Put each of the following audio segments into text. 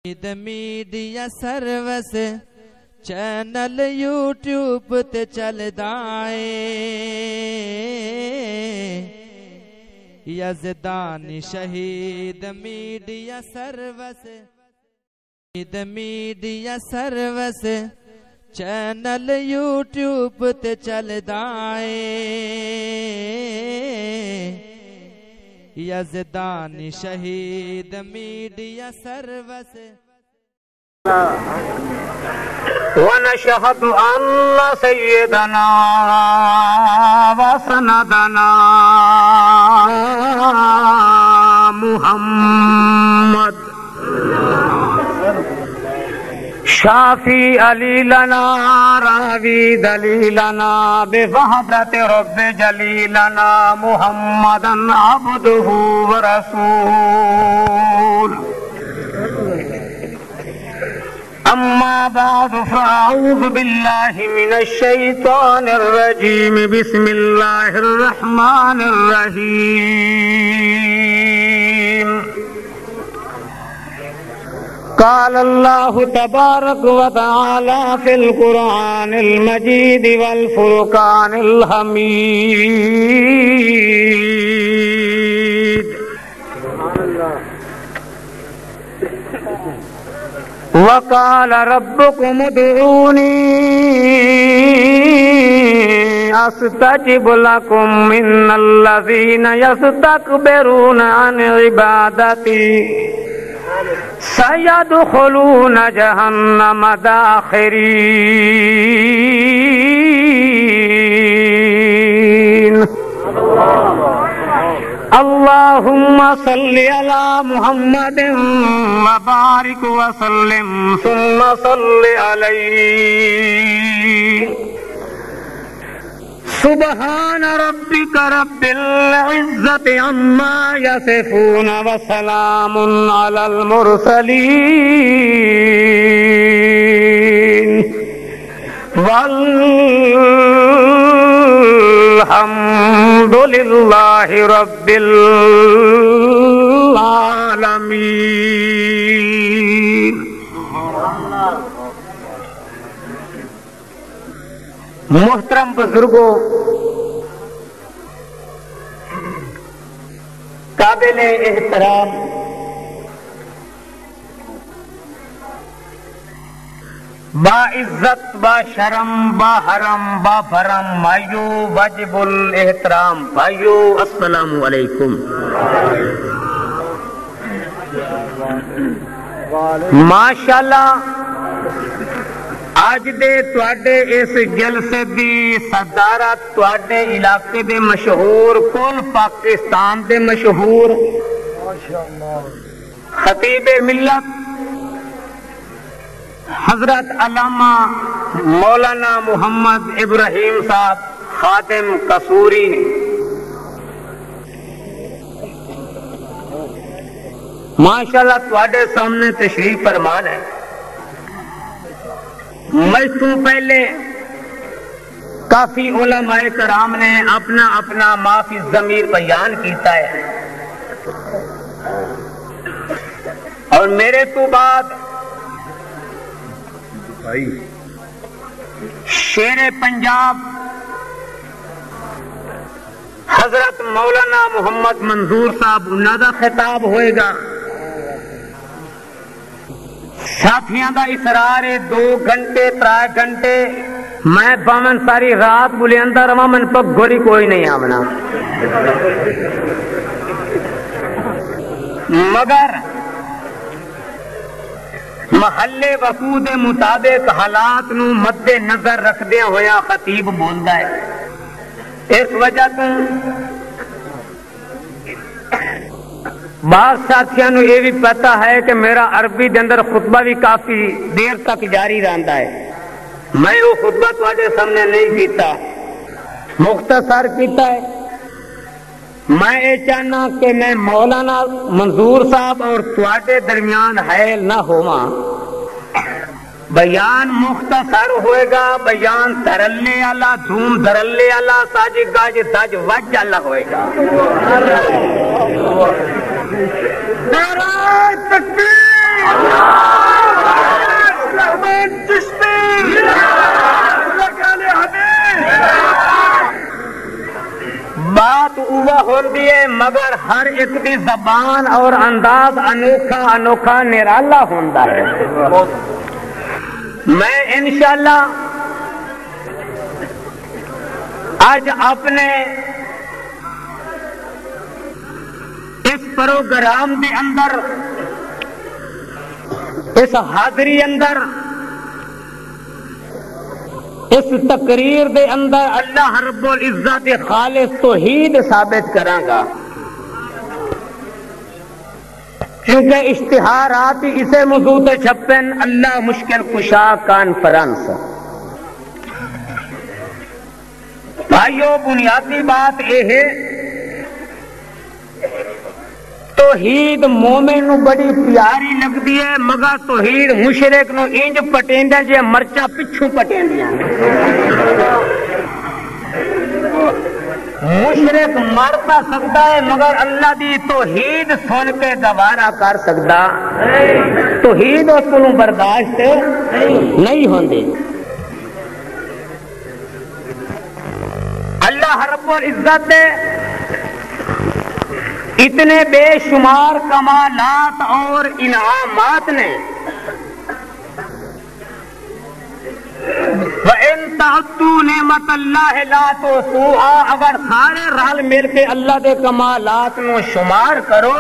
Media service channel YouTube تے چلدا اے یزدانی شہید میڈیا سروس چینل یوٹیوب تے چلدا اے یزدانی شہید میڈیا سروس ونشهد أن سيدنا وسندنا محمد شافي عليلنا راوي دليلنا بوحدة رب جليلنا محمدا عبده ورسوله أما بعد فأعوذ بالله من الشيطان الرجيم بسم الله الرحمن الرحيم قال الله تبارك وتعالى في القرآن المجيد والفرقان الحميد وقال ربكم ادعوني استجب لكم ان الذين يستكبرون عن عبادتي سيدخلون جهنم داخرين اللهم صل على محمد وبارك وسلم ثم صل عليه سبحان ربك رب العزة عما يصفون وسلام على المرسلين والحمد لله رب العالمين. محترم بزرگوں، قابل احترام با عزت، با شرم، با حرم، با بھرم بھائیو، واجب الاحترام بھائیو، السلام علیکم. ماشاءاللہ آج دے تواڈے اس جلسے دی صدارت تواڈے علاقے دے مشہور کل پاکستان دے مشہور خطیب ملت حضرت علامہ مولانا محمد ابراہیم صاحب خادم قصوری ماشاءاللہ تواڈے سامنے تشریف فرمان ہے. مجھ تو پہلے کافی علماء کرام نے اپنا اپنا معافی ضمیر بیان کیتا ہے، اور میرے تو بعد شیر پنجاب حضرت مولانا محمد منظور صاحب انہاں دا خطاب ہوئے گا. ساتھیاں دا اصرار ہے 2 گھنٹے 3 گھنٹے میں باون ساری رات بلیندہ رواں من پک گوری کوئی نہیں آمنا، مگر محلے وقوع دے مطابق حالات نو مد نظر رکھدے ہویا خطیب بولدا ہے. اس وجہ تو بعض ساتھیاں نو یہ بھی پتا ہے کہ میرا عربی دے اندر خطبہ بھی کافی دیر تک جاری رہندا ہے. میں وہ خطبہ تواڈے سامنے نہیں کیتا، مختصر کیتا ہے. میں یہ چاہنا کہ میں مولانا منظور صاحب اور تواڈے درمیان حائل نہ ہوواں. بیان مختصر ہوئے گا، بیان ترلے والا، دھوم دھرلے والا، ساج گاج ساج وج والا ہوئے گا. نعرہ تکبیر ہوندی ہے مگر ہر ایک دی زبان اور انداز انوکھا انوکھا نرالا ہوندا ہے. میں انشاءاللہ آج اپنے اس پروگرام دے اندر اس حاضری اندر اس تقریر دے اندر اللہ رب العزت خالص توحید ثابت کراں گا، کیونکہ اشتہارات اسے موضوع تے چھپن اللہ مشکل کشا کانفرنس. بھائیو بنیادی بات یہ ہے توحید مومن نو بڑی پیاری لگتی ہے مگر توحید مشرک نو انج پٹیندا جے مرچا پچھوں پٹیندیاں. مشرک مر تا سکتا ہے مگر اللہ دی توحید سن کے گوارا کر سکتا، توحید اس کو برداشت نہیں ہوندی. اللہ رب العزت اتنے بے شمار کمالات اور انعامات نے. وَإِن تَعُدُّوا نِعْمَتَ اللَّهِ لَا تُحْصُوهَا، اگر سارے رل مل کے اللہ دے کمالات نو شمار کرو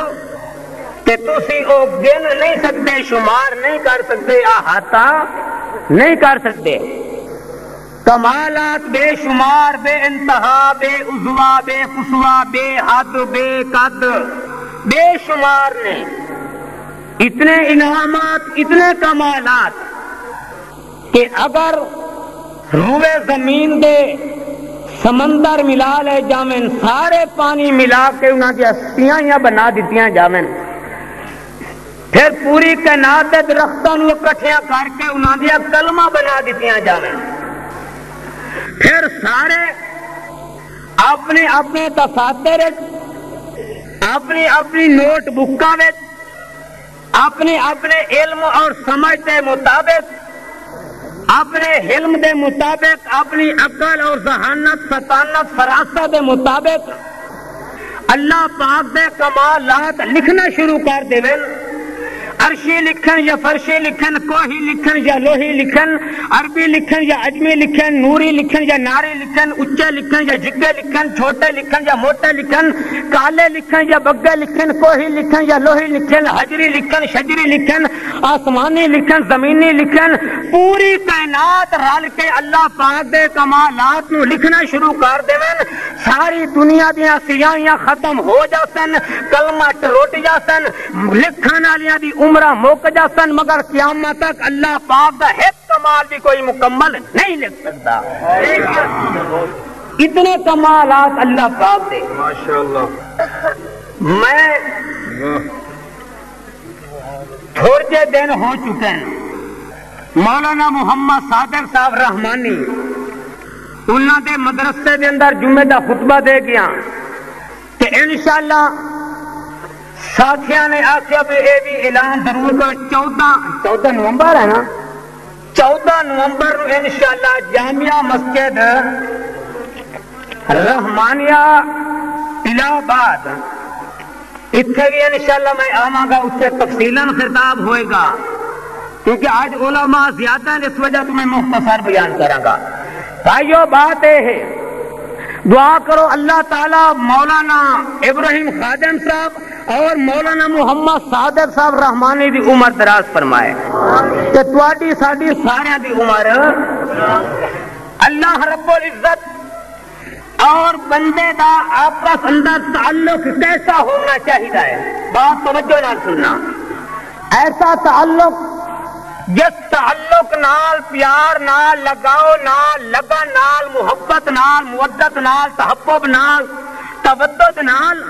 تے تسی او گن نہیں سکتے، شمار نہیں کر سکتے، احاطہ نہیں کر سکتے. کمالات بے شمار، بے انتہا، بے عضوا، بے قصوا، بے حد، بے قد، بے شمار نے. اتنے انعامات، اتنے کمالات کہ اگر روئے زمین دے سمندر ملا لے جامن، سارے پانی ملا کے انہاں دی سیاہیاں بنا دیتیاں جامن، پھر پوری کائنات دے درختاں نوں اکٹھیاں کر کے انہاں دی کلمہ بنا دیتیاں جامن، پھر سارے اپنے اپنے دفاتر، اپنی اپنی نوٹ بکاں وچ اپنے اپنے علم اور سمجھ کے مطابق، اپنے علم دے مطابق، اپنی عقل اور ذہانت، فطانت، فراست دے مطابق اللہ پاک دے کمالات لکھنا شروع کر دیں. عرشی لکھن یا فرشی لکھن، کوہی لکھن یا لوہی لکھن، عربی لکھن یا عجمی لکھن، نوری لکھن یا ناری لکھن، اچے لکھن یا جگے لکھن، چھوٹے لکھن یا موٹے لکھن، کالے لکھن یا بگے لکھن، کوہی لکھن یا لوہی لکھن، حجری لکھن، شجری لکھن، آسمانی لکھن، زمینی لکھن، پوری کائنات رل کے اللہ پاک دے کمالات نو لکھنا شروع کر دیں. ساری دنیا دیاں سیاہیاں ختم ہو جاسن، کلمہ ٹروٹ جاسن، لکھن والیاں دی عمرہ مک جاسن، مگر قیامت تک اللہ پاک دا ایک کمال بھی کوئی مکمل نہیں لکھ سکتا. اتنے کمالات اللہ پاک دے. ماشاءاللہ. میں تھوڑے دن ہو چکے ہیں مولانا محمد صادق صاحب رحمانی انہوں دے مدرسے دے اندر جمعے دا خطبہ دے گیا کہ انشاءاللہ ساتھیاں نے آخیا بھی اے بھی اعلان ضرور کرو. 14 نومبر ہے نا، 14 نومبر انشاءاللہ جامعہ مسجد رحمانیہ الہ آباد اتنے بھی انشاءاللہ میں آواں گا، اس سے تفصیلاً خطاب ہوئے گا کیونکہ آج علماء زیادہ ہیں، اس وجہ سے میں مختصر بیان کراں گا. بھائیو بات یہ ہے، دعا کرو اللہ تعالیٰ مولانا ابراہیم خادم صاحب اور مولانا محمد صادق صاحب رحمانی دی عمر دراز فرمائے کہ تواڈی ساڈی سارے دی عمر اللہ رب العزت اور بندے دا آپس اندر تعلق کیسا ہونا چاہیے ہے. بات توجہ نال سننا. ایسا تعلق جس تعلق نال پیار نال لگاؤ نال لگن نال محبت نال مودت نال تحبب نال تودد نال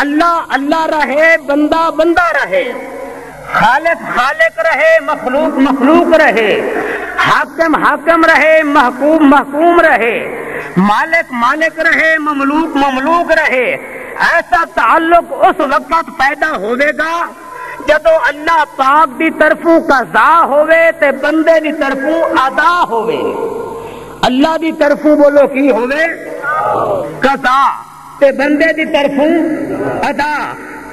اللہ اللہ رہے، بندہ بندہ رہے، خالق خالق رہے، مخلوق مخلوق رہے، حاکم حاکم رہے، محکوم محکوم رہے، مالک مالک رہے، مملوک مملوک رہے. ایسا تعلق اس وقت پیدا ہوئے گا جدو اللہ پاک دی طرفوں قضا ہوئے تے بندے دی طرفوں ادا ہوئے. اللہ دی طرفوں بولو کی ہوئے؟ قضا. تے بندے دی طرفوں ادا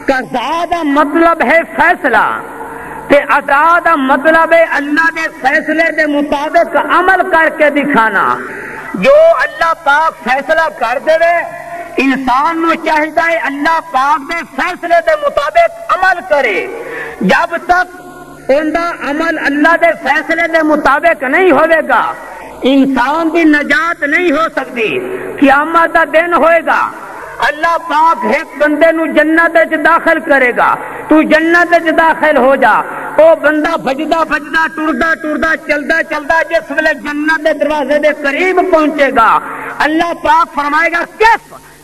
قضا دا مطلب ہے فیصلہ تے ادا دا مطلب ہے اللہ دے فیصلے دے مطابق عمل کر کے دکھانا. جو اللہ پاک فیصلہ کر دے انسان نو چاہیے اللہ پاک دے فیصلے دے مطابق عمل کرے. جب تک اوندا عمل اللہ دے فیصلے دے مطابق نہیں ہوئے گا انسان دی نجات نہیں ہو سکتی. قیامت دا دن ہوئے گا اللہ پاک ایک بندے نو جنت وچ داخل کرے گا. تو جنت وچ داخل ہو جا. او بندہ بھجدا بھجدا ٹردا ٹردا چلدا چلدا جس ویلے جنت دے دروازے دے قریب پہنچے گا اللہ پاک فرمائے گا کس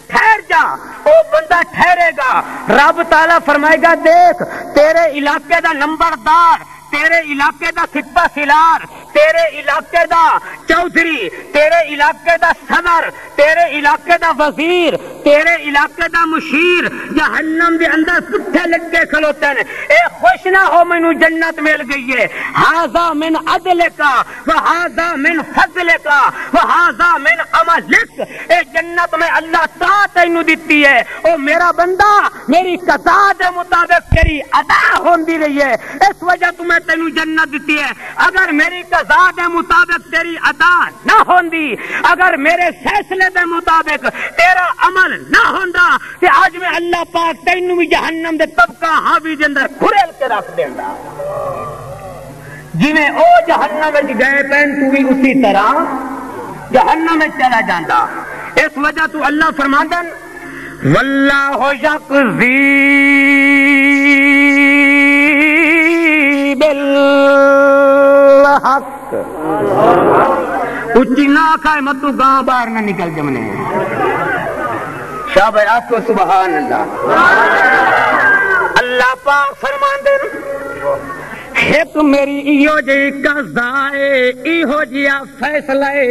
ٹھہر جا. او بندہ ٹھہرے گا. رب تعالیٰ فرمائے گا دیکھ تیرے علاقے دا نمبردار، تیرے علاقے دا سپہ سالار، تیرے علاقے دا چودھری، تیرے علاقے دا صدر، تیرے علاقے دا وزیر، تیرے علاقے دا مشیر جہنم دے اندر پٹھے لٹکے کھلوتے ہیں. اے خوش نہ ہو مینوں جنت مل گئی ہے. ھذا من عدلک وھذا من فضلک وھذا من عملک. اے جنت میں اللہ تا تینوں دتی ہے. او میرا بندہ میری قضا دے مطابق تیری ادا ہوندی رہی ہے اس وجہ تو میں تینوں جنت دیتی ہے. اگر میری قضا دے مطابق تیری ادا نہ ہوندی، اگر میرے فیصلے دے مطابق تیرا عمل نہ ہوندا تے آج میں اللہ پاک تینوں بھی جہنم دے طبقہ ہاوی دے اندر کھڑیل کے رکھ دیندا. جویں او جہنم وچ گئے پین تو بھی اسی طرح جہنم وچ چلا جاندا. اس وجہ تو اللہ فرماندا واللہ یقضی بالحق. اچھی نہ کھائے مت تو گاں باہر نہ نکل جمنے. شاباش آپ کو سبحان اللہ. اللہ پاک فرماندے ایک میری ایو جی قضا ہے، ایہو جیا فیصلہ ہے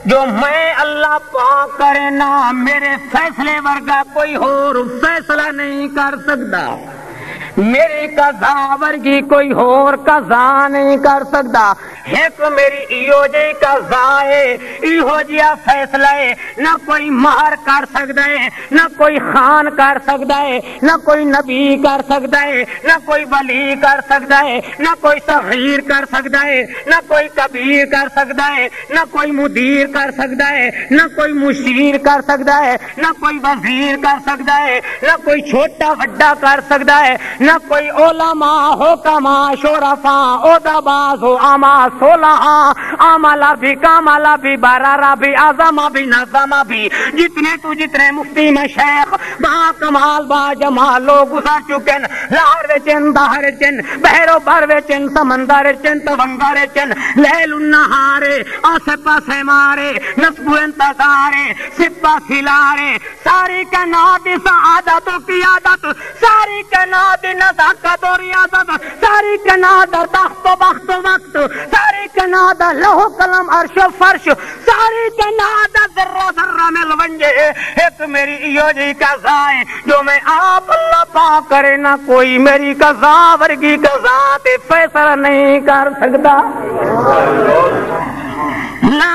جو میں اللہ پاک کرے نا میرے فیصلے ورگا کوئی اور فیصلہ نہیں کر سکتا. میری قضا ورگی کوئی اور قضا نہیں کر سکتا. ایک میری ایو جی قضا ہے، ایہو جیا فیصلہ ہے نہ کوئی مہر کر سکتا ہے، نہ کوئی خان کر سکتا ہے، نہ کوئی نبی کر سکتا ہے، نہ کوئی ولی کر سکتا ہے، نہ کوئی صغیر کر سکتا ہے، نہ کوئی کبیر کر سکتا ہے، نہ کوئی مدیر کر سکتا ہے، نہ کوئی مشیر کر سکتا ہے، نہ کوئی وزیر کر سکتا ہے، نہ کوئی چھوٹا بڑا کر سکتا ہے، نہ کوئی علماء حکماء شرفاء ادباء زعماء صلحاء عاملہ بھی کاملہ بھی برارہ بھی عظمہ بھی نظمہ بھی جتنے مفتی مشیخ با کمال با جمال لوگ گزر چکے لاہر وچن باہر چن بحر و بر وچن سمندر چن تونگر چن لیل النہارے آسے پاسے مارے نصب انتظارے سپہ سلارے ساری کائنات سعادت و قیادت، ساری کائنات نزاکت و ریاضت، ساری کائنات تخت و بخت و وقت، ساری کائنات لوح قلم عرش و فرش، ساری کائنات ذرہ ذرہ میں لونجے. ایک میری ایو جی قضا ہے جو میں آپ اللہ پاک کرے نہ کوئی میری قضا ورگی قضا تے فیصلہ نہیں کر سکتا. لا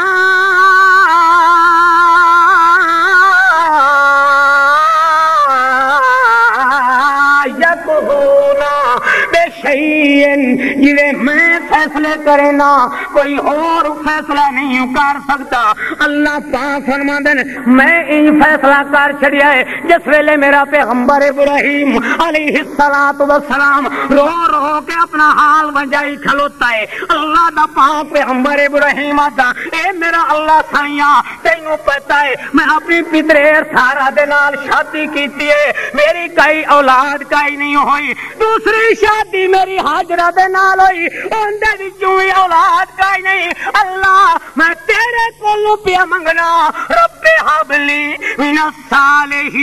جی میں فیصلے کرے نا کوئی اور فیصلہ نہیں کر سکتا. اللہ پاک فرماندے میں این فیصلہ کر چھڑیا ہے جس ویلے میرا پیغمبر ابراہیم علیہ الصلوۃ والسلام رو رو کے اپنا حال وجائی کھلوتا ہے. اللہ دا پاک پیغمبر ابراہیم آتا اے میرا اللہ سائیاں تینوں پتہ ہے میں اپنی پتریر سارا دے نال شادی کیتی ہے، میری کئی اولاد کئی نہیں ہوئی، دوسری شادی میری ہاجرہ دے نال ہوئی، اندے وچوں ہی اولاد کئی نہیں. اللہ میں تیرے کولوں پیا منگنا رب ہب لی من الصالحین.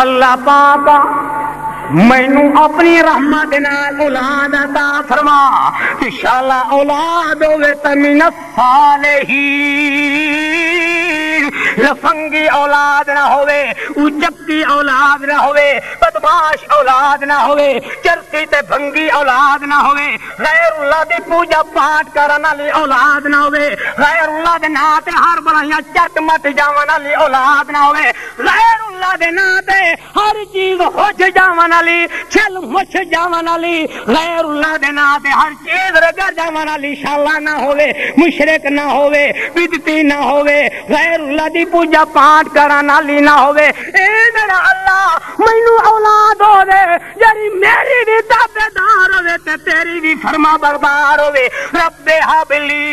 اللہ پاک مینوں اپنی رحمت نال اولاد عطا فرما. انشاءاللہ اولاد ہوے تے من الصالحین، لفنگی اولاد نہ ہوے، اچکی اولاد نہ ہوے، فاش اولاد نہ ہوئے، چرسی تے بھنگی اولاد نہ ہوئے، غیر اللہ دی پوجا پاٹ کرن والی اولاد نہ ہوئے، غیر اللہ دے نام تے ہر برائیاں چٹ مٹ جاون والی اولاد نہ ہوئے، غیر اللہ دے نام تے ہر چیز ہوج جاون والی، چھل مچھ جاون والی، غیر اللہ دے نام تے ہر چیز رگڑ جاون والی انشاءاللہ نہ ہوئے، مشرک نہ ہوئے، بدعتی نہ ہوئے، غیر اللہ دی پوجا پاٹ کرن والی نہ ہوئے۔ اے میرا اللہ مینوں اولاد ہوے جڑی میری بھی تابعدار ہوے تے تیری بھی فرما بردار ہوے، رب ہب لی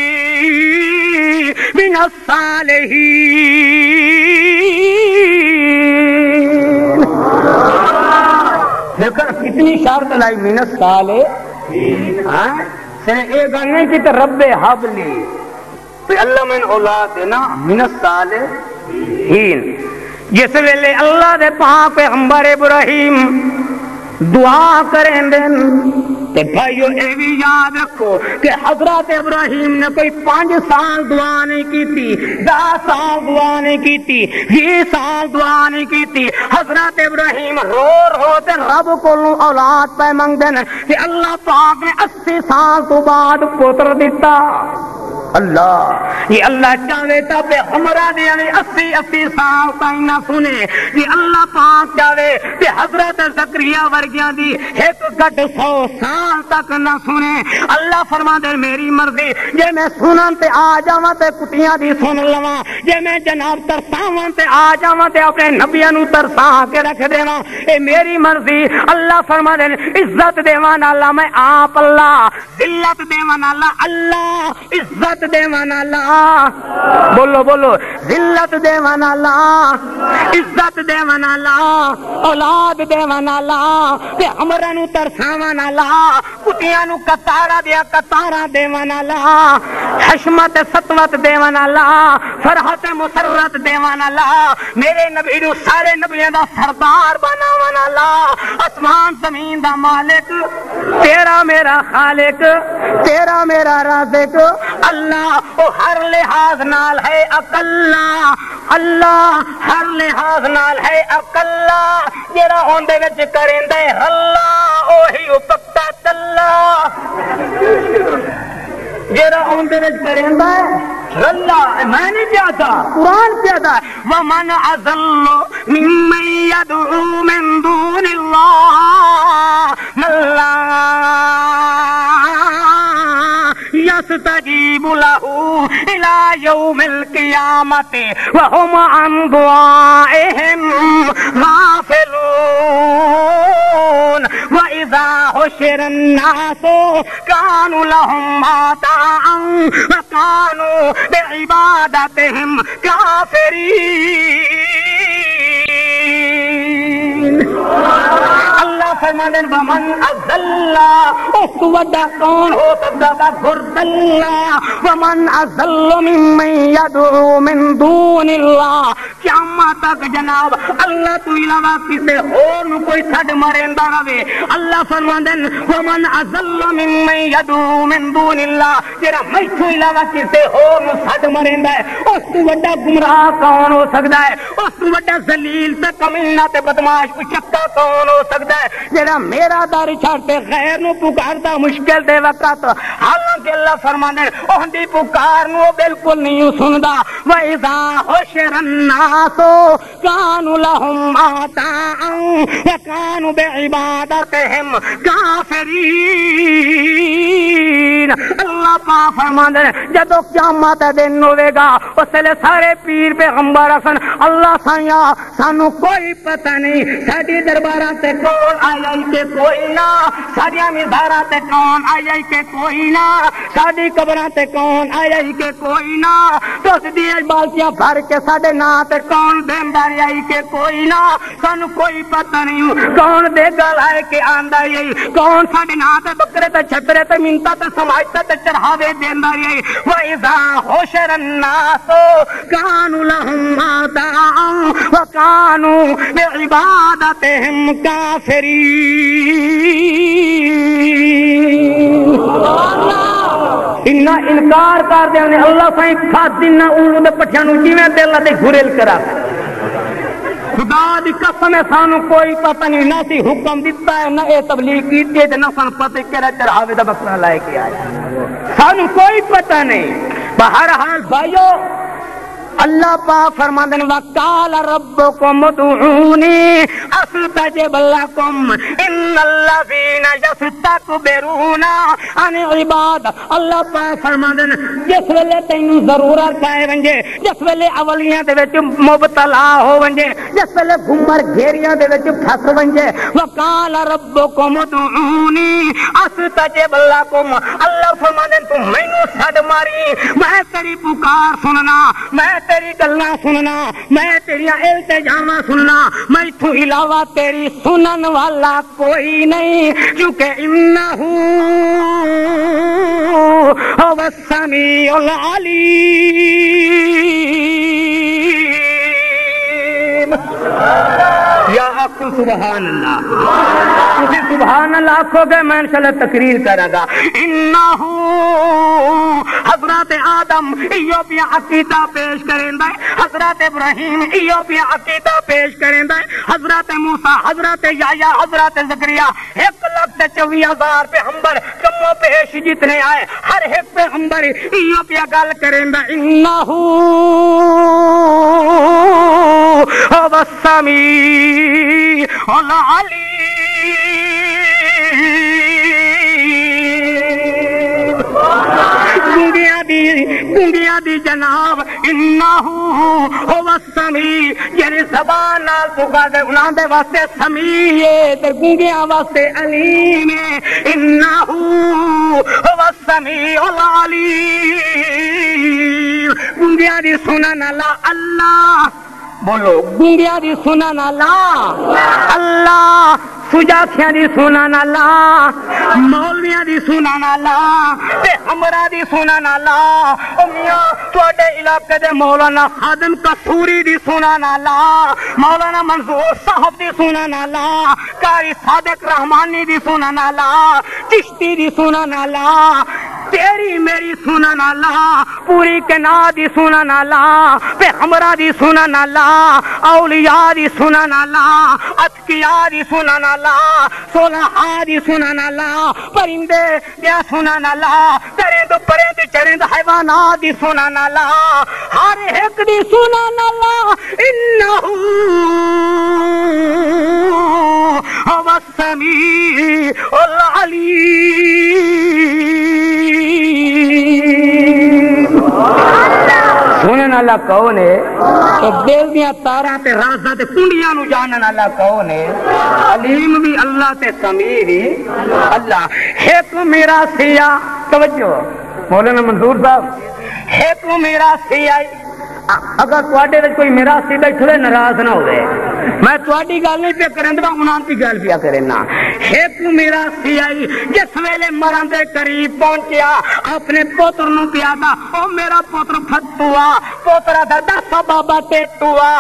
من الصالحین۔ لیکن کتنی شرط لائی من الصالحین، یہ گل نہیں کہ رب ہب لی تو اللہ میں اولاد دینا من الصالحین۔ جس ویلے اللہ دے پاک پیغمبر ابراہیم دعا کریں دن تے بھائیو اے بھی یاد رکھو کہ حضرت ابراہیم نے کوئی 5 سال دعا نہیں کی تھی، 10 سال دعا نہیں کی تھی، 20 سال دعا نہیں کی تھی۔ حضرت ابراہیم رو تے رب کو اولاد پہ منگ دن کہ اللہ پاک نے 80 سال تو بعد پتر دیتا۔ اللہ یہ اللہ چاہے تا پہ ہمارا دیا 80 سال تائیں نہ سنے، یہ اللہ پاک چاہے کہ حضرت زکریا ورگیاں دی ایک گھٹ 100 سال تک نہ سنے۔ اللہ فرما دے میری مرضی، جے میں سنن تے آ جاواں تے کٹیاں دی سن لواں، جے میں جناب ترساواں تے آ جاواں تے اپنے نبیاں نو ترسا کے رکھ دیواں، اے میری مرضی۔ اللہ فرما دے عزت دیوان اللہ میں آپ اللہ، ذلت دیوان اللہ اللہ، عزت دیوان اللہ، بولو بولو، ذلت دیوان اللہ، عزت دیوان اللہ، اولاد دیوان اللہ، تے ہمرا نو ترساوان اللہ، کٹیاں نو کتارا دیا کتارا دیوان اللہ، حشمت ستوت دیوان اللہ، فرحت مسرت دیوان اللہ، میرے نبی نو سارے نبیوں دا سردار بناوان اللہ، آسمان زمین دا مالک، تیرا میرا خالق، تیرا میرا رازق اللہ، او ہر لحاظ نال ہے اکلا، اللہ ہر لحاظ نال ہے اکلا، جڑا ہوندے وچ کریندا ہے اللہ اوہی او پکا چلا، جڑا ہوندے وچ کریندا ہے اللہ، میں نہیں پیادا قرآن پیادا ہے۔ ومن اضل ممن يدعو من دون اللہ يستجيب له إلى يوم القيامة وهم عن دعائهم غافلون وإذا حشر الناس كانوا لهم أعداء وكانوا بعبادتهم كافرين۔ اللہ فرماتے ہیں ومن اضل، اس وڈا کون ہو سکتا تھا گردل، ومن اضل ممن يدعو من دون اللہ، قیامت تک جناب اللہ تو علاوہ کسی اور نو کوئی چھڈ مریندا رہے۔ اللہ فرماتے ہیں ومن اضل ممن يدعو من دون اللہ، جڑا میتھوں علاوہ کسی اور نو چھڈ مریندا ہے، اس تو وڈا گمراہ کون ہو سکتا ہے؟ اس تو وڈا ذلیل تے کمینہ تے بدماش پچکا کون ہو سکتا ہے جڑا میرا در چھڑتے غیر نو پکارتا مشکل دے وقت؟ حالانکہ اللہ فرمانے اہندی پکار نو بالکل نہیں سندا۔ وَإِذَا حُشِرَ النَّاسُ كَانُوا لَهُمْ أَعْدَاءً وَكَانُوا بِعِبَادَتِهِمْ كَافِرِينَ۔ اللہ پاک فرمانے جدو قیامت دن ہوے گا اس لئے سارے پیر پیغمبر حسن اللہ سائیاں سانو کوئی پتہ نہیں، ساڈی درباراں تے کون آیا کہ کوئی نہ، ساڈیاں مزاراں تے کون آیا کہ کوئی نہ، ساڈی قبراں تے کون آیا کہ کوئی نہ، دس دی بالٹیاں بھر کے ساڈے ناں تے کون دیندا آئی کہ کوئی نہ، سانو کوئی پتہ نہیں کون دے گل آئے کہ آندا آئی، کون ساڈے ناں تے بکرے تے چھترے تے منتا تے سماجتا تے چڑھاوے دیندا آئی۔ وَإِذَا حُشِرَ النَّاسُ كَانُوا لَهُمْ أَعْدَاءً وَكَانُوا بِعِبَادَتِهِمْ كَافِرِينَ۔ انہاں انکار کر دے انہیں اللہ سائیں کھا دینا اولو دے پٹھیاں نو جیویں دل دے گھریل کرا۔ خدا دی قسم سانو کوئی پتہ نہیں نہ سی حکم دیتا ہے نہ اے تبلیغ کیتی ہے نہ سان پتہ کہڑا چڑھاوے دا بکرا لائے کے آیا سانو کوئی پتہ نہیں بہرحال بھائیو اللہ پاک فرماندن وقال ربکم ادعونی استجب لکم ان الذین یستکبرون عن عباد اللہ پاک فرماندن جس ویلے تینوں ضرورت آئے ونجے جس ویلے اولیاں دے وچ مبتلا ہو ونجے جس ویلے گھمر گھیریاں دے وچ پھس ونجے وقال ربکم ادعونی استجب لکم اللہ فرماندن تو مینوں چھڈ ماری میں تیری پکار سننا میں تیری گلاں سننا میں تیری التجاواں سننا میں تو علاوہ تیری سنن والا کوئی نہیں کیونکہ انہ هو السمیع العلیم یا آخو سبحان اللہ تسی سبحان اللہ آخو گے میں انشاءاللہ تقریر کرا گا انہو حضرت آدم ایوبیا عقیدہ پیش کریں دے حضرت ابراہیم ایوبیا عقیدہ پیش کریں دے حضرت موسیٰ حضرت یحییٰ حضرت زکریا 1,24,000 پیغمبر کمو پیش جتنے آئے ہر ایک پیغمبر ایوبیا گل کریں دے انہو هو السمیع العلیم گنگیاں دی جناب انہو هو السمیع یعنی زبان نال سکھا دے انہاں دے واسطے سمیع ہے تے گنگیاں واسطے علیم ہے انہو هو السمیع العلیم گنگیاں دی سنن والا اللہ بولو گنگیاں دی سنن والا اللہ سجاکھیاں دی سنن والا مولویاں دی سنن والا تے ہمراں دی سنن والا او میاں تواڈے علاقے دے مولانا خادم کسوری دی سنن والا مولانا منظور صاحب دی سنن والا قاری صادق رحمانی دی سنن والا چشتی دی سنن والا تیری میری سنن والا پوری کنا دی سنن والا پیغمبراں دی سنن والا اولیاء دی سنن والا اتقیاء دی سنن والا صلحاء دی سنن والا پرندے دیا سنن والا درند پرند چرند حیوانات دی سنن والا ہر ایک دی سنن والا انہو هو السمیع العلیم سنن والا کون ہے تو دل دیاں تاراں تے رازاں تے کنڈیاں نو جانن والا کون ہے علیم بھی اللہ تے سمیع بھی اللہ ایک میرا سیا توجہ مولانا منظور صاحب ایک میرا سیا اگر تواڈے وچ کوئی میرا سی بیٹھے ناراض نہ ہوئے میں تواڈی گل نہیں پہ کرندا انہاں دی گل پیا کرنا ایک میرا سی آئی جس ویلے مرن دے قریب پہنچیا اپنے پوتر نو پیادا او میرا پوتر پھتوا پوترا دا دس بابا ٹیٹوا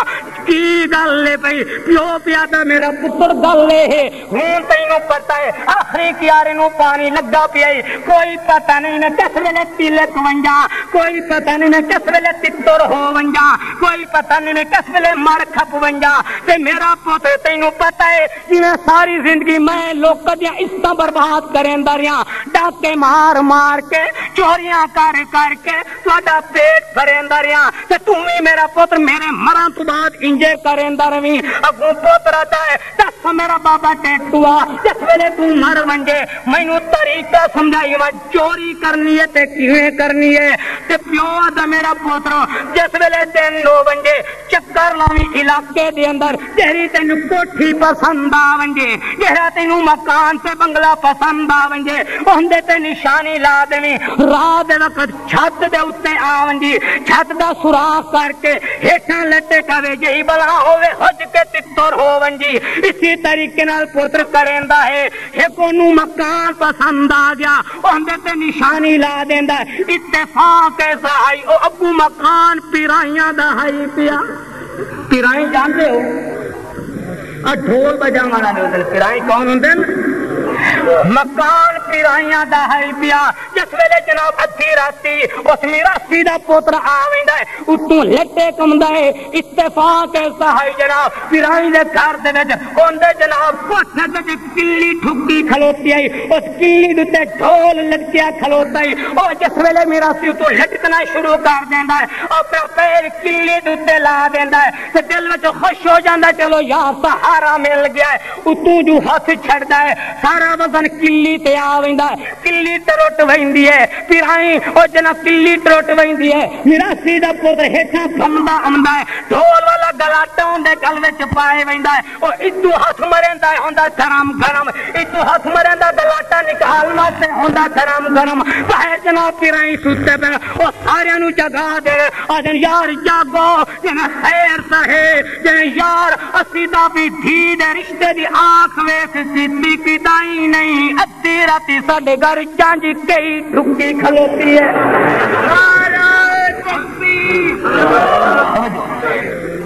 کی گل ہے بھائی پیو پیادا میرا پتر گل ہے ہن تینوں پتہ ہے آخری کیارے نو پانی لگا پیا کوئی پتہ نہیں نہ کس ویلے تیلے کونجا کوئی پتہ نہیں نہ کس ویلے تتر ہو ونجا کوئی پتہ نہیں کس ویلے مر کھپ ونجا تے میرا پوتر تینوں پتہ ہے جنہیں ساری زندگی میں لوکاں دیاں عزتاں برباد کریندا رہیا ڈاکے مار مار کے چوریاں کر کر کے تہاڈا پیٹ بھریندا رہیا تے توں وی میرا پوتر میرے مرن تو بعد انجے کریندا رہویں اگوں پوتر آتا ہے دس میرا بابا ٹیٹوا جس ویلے تو مر ونجے مینوں طریقہ سمجھائی میں چوری کرنی ہے تے کیویں کرنی ہے تے پیو دا میرا پوتر جس ویلے دن نو ونجے چکر لاویں علاقے دے اندر جہری تینوں کوٹھی پسند آ ونجے جہرا تینوں مکان تے بنگلہ پسند آ ونجے اوندے تے نشانی لا دیویں راہ دے وقت چھت دے اوتے آ ونجی چھت دا سوراخ کر کے ہیٹھاں لٹے کاوے جہی بلا ہوے حج کے تتر ہو ونجی اسی طریقے نال پوتر کریندا ہے ایک اونوں مکان پسند آ گیا اوندے تے نشانی لا دیندا اتفاق ایسا ہے او ابو مکان پیرائیاں دا ہائی پیا پیرائی جانتے ہو ڈھول بجا والا نہیں ہوتے پیرائی کون ہوتے مکان پیرائیاں دا ہے پیا جس ویلے جناب ادھی راتی اس میراسی دا پوتر آویندا ہے اتوں لٹے کمدا ہے اتفاق ایسا ہے جناب پیرائی دے گھر دے وچ ہوندے جناب کوٹھے تے کلی ٹھکی کھلوتی آئی اس کلی دے تے ڈھول لٹکیا کھلوتا ہے او جس ویلے میراسی اتوں لٹکنا شروع کر دیندا ہے اپنا پیر کلی دے تے لا دیندا ہے تے دل وچ خوش ہو جاندا چلو یار سہارا مل گیا ہے اتوں جو ہاتھ چھڑدا ہے سارا وزن کلی تے آویندا ہے کلی ٹرٹ ویندی ہے پیرائی او جناب کلی ٹرٹ ویندی ہے میراسی دا پتر ہیٹھاں پھمدا آندا ہے ڈھول والا گلاٹا اوندا گل وچ پائے ویندا ہے او ادو ہاتھ مریندا ہے ہوندا گرم گرم ادو ہاتھ مریندا گلاٹا نکالنا تے ہوندا گرم گرم باہر جناب پیرائی سوتے پے او سارے نو جگا دے آدن یار جاگو جنا خیر سہے جنا یار اسی دا بھی دھی دے رشتے دی آنکھ ویکھ سیدھی کیدائی نہیں ادھی راتی ساڈے گھر جانج کئی ڈھکی کھلوتی ہے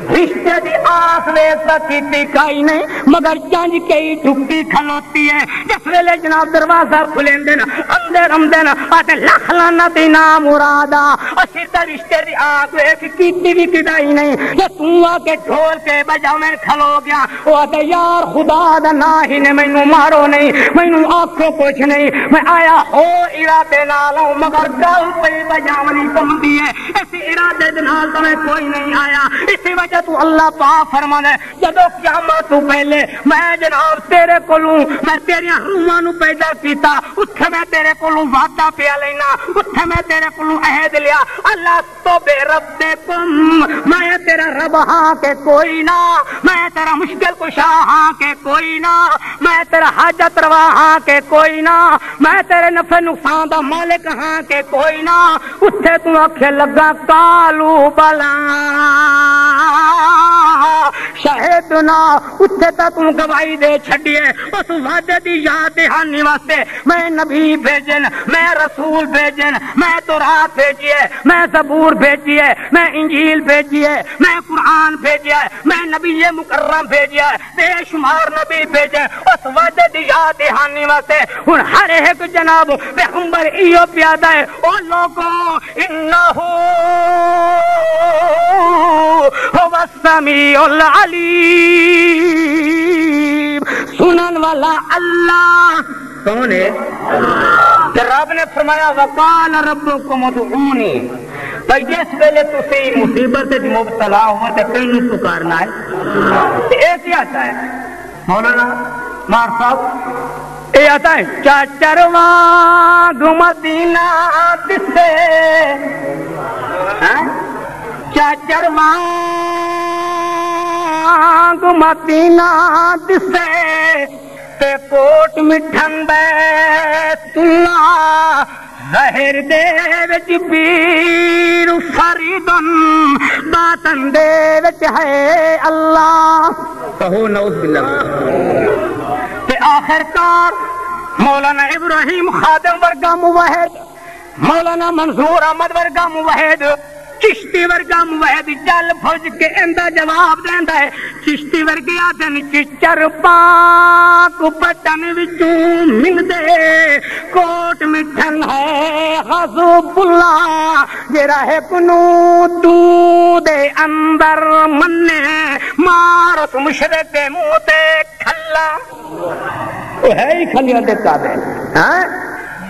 رشتے دی آس ویسا کیتی کائی نہیں مگر جانج کئی ڈھکی کھلوتی ہے جس ویلے جناب دروازہ کھلیں دینا اندر آمدن آتے لکھ لانا دینا مرادا اسی تا رشتے دی آس ویس کیتی بھی کدائی نہیں یا توں آ کے ڈھول کے بجا میں کھلو گیا وہ آتے یار خدا دا ناہی نے مینوں مارو نہیں مینوں آنکھوں کچھ نہیں میں آیا ہو ارادے نالوں مگر گل پہ بجاونی کم دی ہے اسی ارادے دنال تو میں کوئی نہیں آیا اسی وجہ تو اللہ پاک فرمانے جدو قیامت تو پہلے میں جناب تیرے کولوں میں تیری روحاں نو پیدا کیتا اتھے میں تیرے کولوں وعدہ پیا لینا اتھے میں تیرے کولوں عہد لیا اللہ تو بے رب دے کم میں تیرا رب ہاں کہ کوئی نہ میں تیرا مشکل کشا ہاں کہ کوئی نہ میں تیرا حاجت روا ہاں کہ کوئی نہ میں تیرے نفع نقصان دا مالک ہاں کہ کوئی نہ اتھے تو آکھے لگا کالو بلا شہدنا اتھے تا تم گواہی دے چھڑیے اس وعدے دی یاد دہانی واسطے میں نبی بھیجن میں رسول بھیجن میں تورات بھیجیے میں زبور بھیجیے میں انجیل بھیجیے میں قرآن بھیجیے میں نبی مکرم بھیجیے بے شمار نبی بھیجے اس وعدے دی یاد دہانی واسطے ہن ہر ایک جناب پیغمبر ایو پیادا ہے او لوگوں انہو هو السمیع العلیم سنن والا اللہ کون ہے رب نے فرمایا وقال ربکم ادعونی بھائی جس ویلے تسی مصیبت مبتلا ہوا تو کہیں پکارنا ہے ایسے آتا ہے مولانا مار صاحب یہ آتا ہے چاچرواں مدینہ دسے چاچر وانگ مدینہ دسے تے کوٹ مٹھن بیتنا ظاہر دے وچ پیر فریدن باطن دے وچ ہے اللہ کہو نعوذ باللہ تے آخر کار مولانا ابراہیم خادم ورگا موحد مولانا منصور احمد ورگا موحد چشتی ورگا موحد چل پھج کے اندہ جواب دیندا ہے چشتی ورگے آدن چچر پاک پٹن وچوں مندے کوٹ مٹھن ہے حضوب اللہ جرا ہے کنو تو دے اندر مننے مارس مشرق موتے کھلا وہ ہے ہی کھلیاں دیتا دے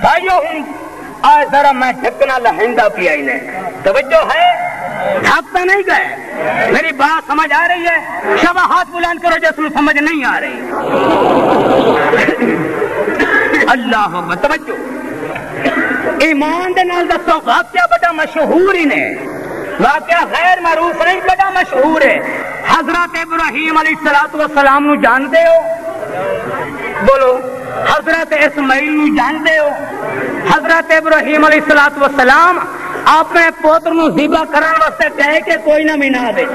بھائیو ہوں آج ذرا میں ڈھکنا لہندا پیا ہی نے توجہ ہے تھکتا نہیں گئے میری بات سمجھ آ رہی ہے شبہ ہاتھ بلند کرو جس میں سمجھ نہیں آ رہی اللہ توجہ ایمان دے نال دسو واقعہ بڑا مشہور ہی نے واقعہ غیر معروف نہیں بڑا مشہور ہے حضرت ابراہیم علیہ السلام نو جانتے ہو بولو حضرت اسماعیل نو جانتے ہو حضرت ابراہیم علیہ السلام اپنے پوتر نو ذبح کرن واسطے گئے کہ کوئی نہ منا دے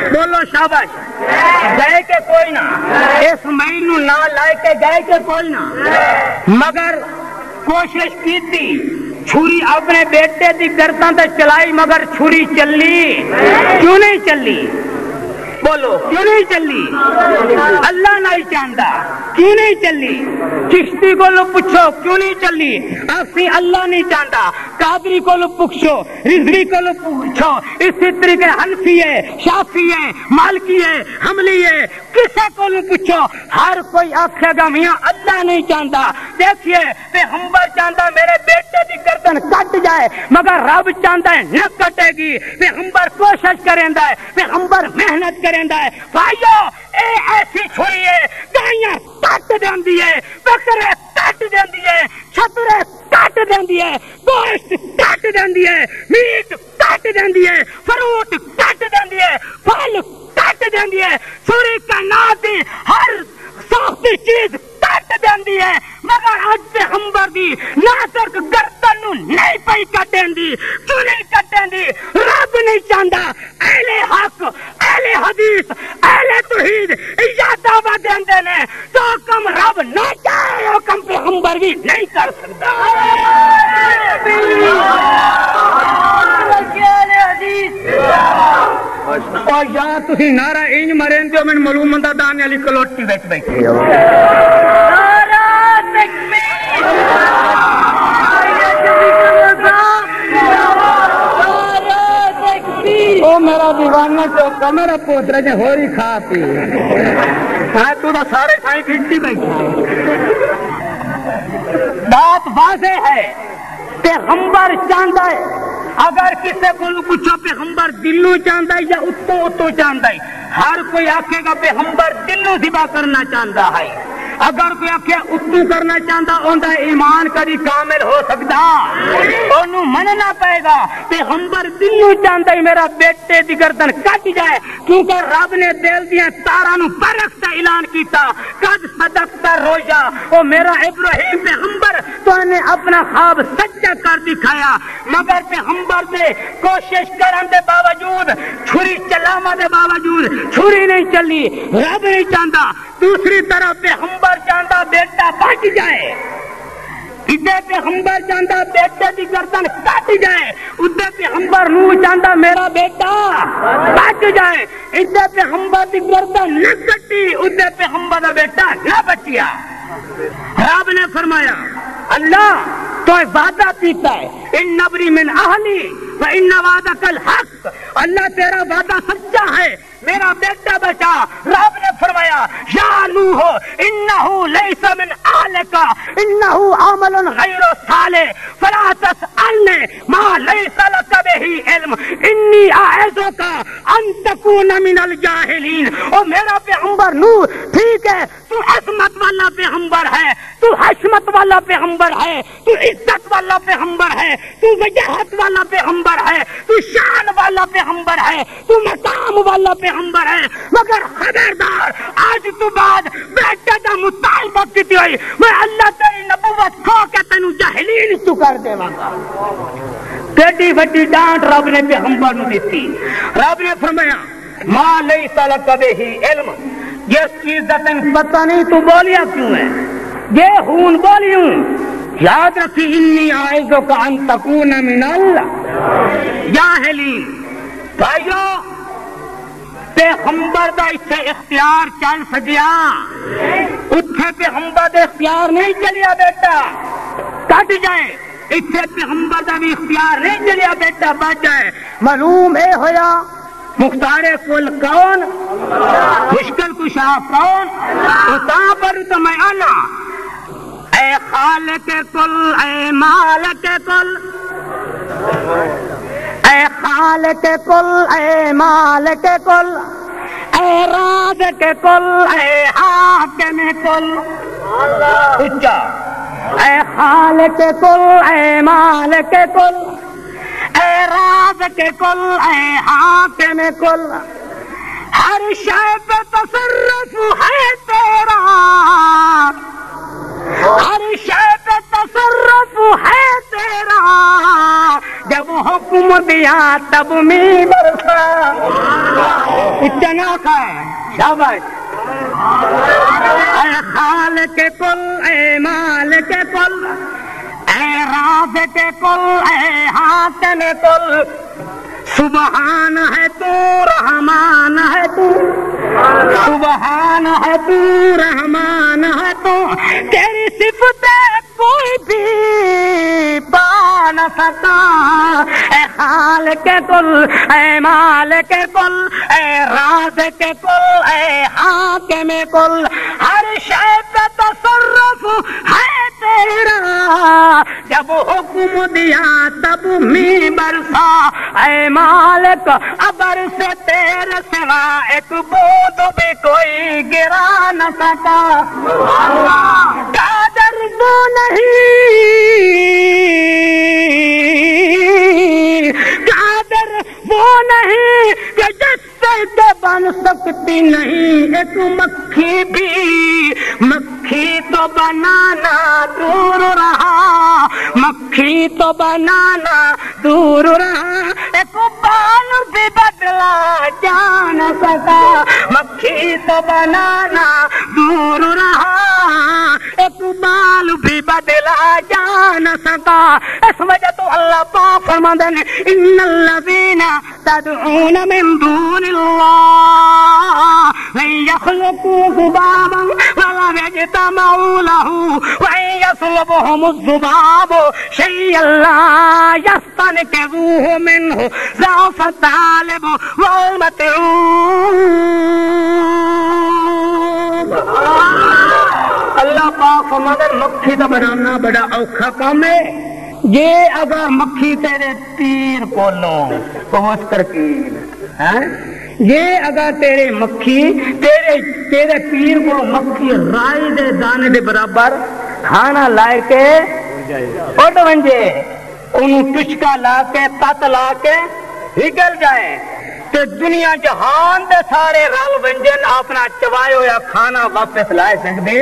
بولو شاباش گئے کہ کوئی نہ اسماعیل نو نہ لائے کے گئے کہ کوئی نہ مگر کوشش کی تھی چھری اپنے بیٹے دی گردن تے چلائی مگر چھری چلی کیوں نہیں چلی بولو کیوں نہیں چلی؟ اللہ نہیں چاہتا کیوں نہیں چلی؟ چشتی کو لو پوچھو کیوں نہیں چلی؟ اسی اللہ نہیں چاہتا. قادری کو لو پوچھو, رضوی کو لو پوچھو, اسی طریقے حنفی ہے, شافعی ہے, مالکی ہے, حنبلی ہے, کسے کو لو پوچھو ہر کوئی آکھے گا میاں اللہ نہیں چاہتا. دیکھیے پیغمبر چاہتا میرے بیٹے کی گردن کٹ جائے مگر رب چاہتا ہے نہ کٹے گی. پیغمبر کوشش کریندا ہے, پیغمبر محنت کریندا ہے. بھائیو اے ایسی چھری ہے گائیاں کٹ دیندی ہے, بکرے کٹ دیندی ہے, چھترے کٹ دیندی ہے, گوشت کٹ دیندی ہے, میٹ کٹ دیندی ہے, فروٹ کٹ دیندی ہے, پھل کٹ دیندی ہے, سوری کائنات دی ہر ساختی چیز کٹ دیندی ہے مگر اج پیغمبر دی نازک گردن نو نہیں پئی کٹیندی. کیوں نہیں کٹیندی؟ رب نہیں چاہتا. اہل حق, اہل حدیث, اہل توحید یہ دعویٰ دیندے نے جو کم رب نہ چاہے وہ کم پیغمبر بھی نہیں کر سکتا. اور یا تسی نعرہ انج مرین جو من معلوم مندا دان علی کلوٹی وچ بیٹھے ہو. او میرا دیوانہ چوکا میرا پوترا جے ہوری کھا پی میں تو سارے کھائی پھٹی بیٹھا. بات واضح ہے پیغمبر چاہتا ہے. اگر کسی کو پوچھو پیغمبر دلوں چاہتا ہے یا اتو چاہتا ہے, ہر کوئی آکھے گا پیغمبر دلوں ذبح کرنا چاہتا ہے. اگر کوئی آکھے اتو کرنا چاہتا اوندا ایمان کبھی کامل ہو سکتا, اونوں مننا پائے گا. پیغمبر دلوں چاہتا ہے میرا بیٹے دی گردن کٹ جائے کیونکہ رب نے دل دیاں تاراں نو برعکس دا اعلان کیتا. قد صدقت رویا, او میرا ابراہیم پیغمبر تو نے اپنا خواب سچا کر دکھایا مگر پیغمبر دے کوشش کرن دے باوجود, چھری چلاوا دے باوجود چھری نہیں چلی. رب نہیں چاہتا. دوسری طرف پیغمبر چاہتا بیٹا بچ جائے, ادھر پیغمبر چاہتا بیٹے کی گردن کٹ جائے, ادھر پیغمبر نو چاہتا میرا بیٹا بچ جائے. ادھر پیغمبر کی گردن نہ کٹی, ادھر پیغمبر کا بیٹا نہ بچیا. رب نے فرمایا اللہ تو وعدہ پیتا ہے ان نبری من اہلی وان وعدک الحق, اللہ تیرا وعدہ سچا ہے میرا بیٹا بچا. رب نے فرمایا یا نوح انہ لیس من اہلک انہ عمل غیر صالح فلا تسألنی ما لیس لک بہ علم انی اعظک ان تکون من الجاہلین. او میرا پیغمبر نوح ٹھیک ہے تو عظمت والا پیغمبر ہے, تو حشمت والا پیغمبر ہے, تو عزت والا پیغمبر ہے, تو وجاہت والا پیغمبر ہے, تو شان والا پیغمبر ہے, تو مقام والا پیغمبر ہے, مگر خبردار آج تو بعد بیٹے دا مطالبہ کیتی ہوئی میں اللہ تیری نبوت کھو کے تینوں جاہلین تو کر دیواں گا. کیڈی وڈی ڈانٹ رب نے پیغمبر نو دتی. رب نے فرمایا ما لیس لک بہ علم, جس چیز کا تین پتہ نہیں تو بولیا کیوں ہے, یہ ہون بولیوں. یاد رکھی انی اعوذک ان تکون من الجاہلین. بھائیو پیغمبر دا اتھے اختیار چل سکیا, اتھے پیغمبر دا اختیار نہیں چلیا بیٹا کٹ جائے, اتھے پیغمبر دا بھی اختیار نہیں چلیا بیٹا بچ جائے. معلوم اے ہویا مختار کل کون, مشکل کشا کون, اتاں پر تو میں آنا اے خالق کل اے مالک کل, اے خالق کل اے مالک کل, اے رازق کل اے حاکم کل. اچھا اے خالق کل اے مالک کل, اے رازق کل اے حاکم کل, ہر شے پہ تصرف ہے تیرا, ہر شے پہ تصرف ہے تیرا, جب حکم دیا تب میں برسا. اتنا کا ہے شاباش. اے خالق کل اے مالک کل, اے رازق کل اے حاکم کل, سبحان ہے تو رحمان ہے تو، سبحان ہے تو رحمان ہے تو، تیری صفتیں کوئی بھی پا نہ سکا، اے خالق کل، اے مالک کل، اے رازق کل، اے حاکم کل، ہر شے پہ تصرف ہے تیرا، جب حکم دیا تب میں برسا، اے مالک ابر سے تیرے سوا ایک بوند بھی کوئی گرا نہ سکا، قادر وہ نہیں، قادر وہ نہیں کہ جس سے بن سکتی نہیں ایک مکھی بھی، مکھی تو بنانا دور رہا، مکھی تو بنانا دور رہا، ایک بال بھی بدلا جا نہ سکا، مکھی تو بنانا دور رہا، ایک بال بھی بدلا جا نہ سکا، اس وجہ تو اللہ پاک فرماتے ہیں ان الذین تدعون من دون اللہ لن يخلقوا ذبابا ولم يجتمعوا له وإن يسلبهم الذباب شيئا لا يستنقذوه منه ضعف الطالب والمطلوب۔ اللہ پاک فرماتے ہیں مکھی کا بنانا بڑا اوکھا کام ہے، یہ اگر مکھی تیرے تیر کو لو تو وہ ترکیب ہے، یہ اگر تیرے مکھی تیرے تیر کو مکھی رائی دے دانے دے برابر کھانا لائے کے اٹھ ونجے، انہوں ٹچکا لا کے تت لا کے نکل جائے تو دنیا جہان دے سارے رل ونجن اپنا چوائے ہویا کھانا واپس لائے سکتے،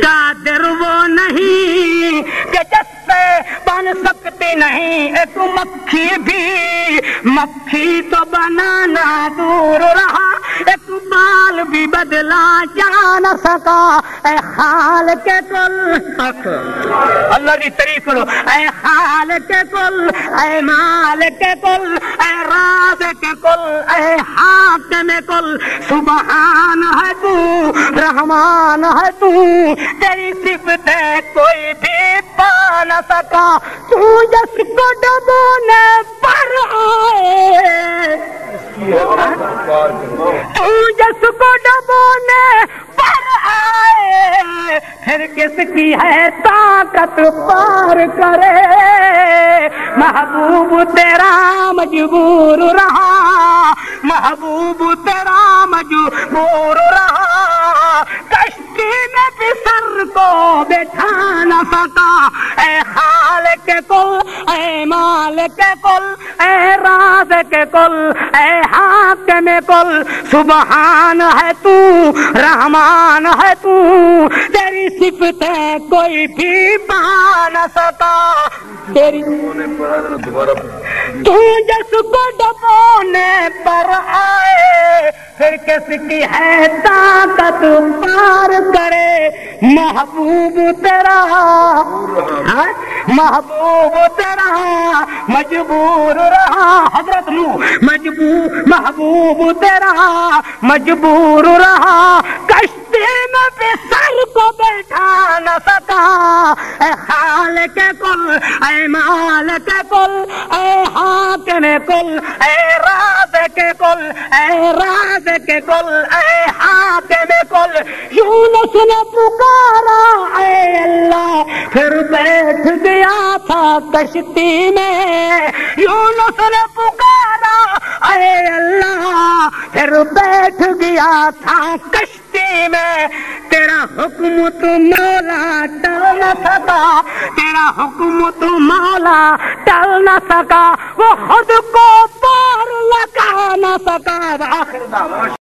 قادر وہ نہیں کہ جس سے بن سکتی نہیں ایک مکھی بھی، مکھی تو بنانا دور رہا، ایک بال بھی بدلا جا نہ سکا، اے خالق کل، اللہ کی تعریف کرو، اے خالق کل، اے مالک کل، اے رازق کل، اے حاکم کل، سبحان ہے تو رحمان ہے تو، تیری صفتیں کوئی بھی پا نہ سکا، تو جس کو ڈبونے پر آئے، تو جس کو ڈبونے پر آئے، پھر کس کی ہے طاقت پار کرے، محبوب تیرا مجبور رہا، محبوب تیرا مجبور رہا، کشتی میں بھی سر کو بٹھا نہ سکا، اے خالق کل، اے مالک کل، اے رازق کل، اے حاکم کل، سبحان ہے تو رحمان ہے تو، تیری صفتیں کوئی بھی پا نہ سکا، تیری تو جس کو ڈبونے پر آئے، پھر کس کی ہے طاقت پار کرے، محبوب تیرا، محبوب تیرا مجبور رہا، حضرت نو محبوب تیرا مجبور رہا، کشتی میں بھی سر کو بیٹھا نہ سکا، اے خالق کل، اے مالک کل، اے حاکم کل، اے رازق کل، اے رازق کل، اے حاکم کل، یونس نے پکارا اے اللہ، پھر بیٹھ گیا تھا کشتی میں، یونس نے پکارا اے اللہ، پھر بیٹھ گیا تھا کشتی میں، تیرا حکم تو مولا ٹل نہ سکا، تیرا حکم تو مولا ٹل نہ سکا، وہ خود کو پار لگا نہ سکا۔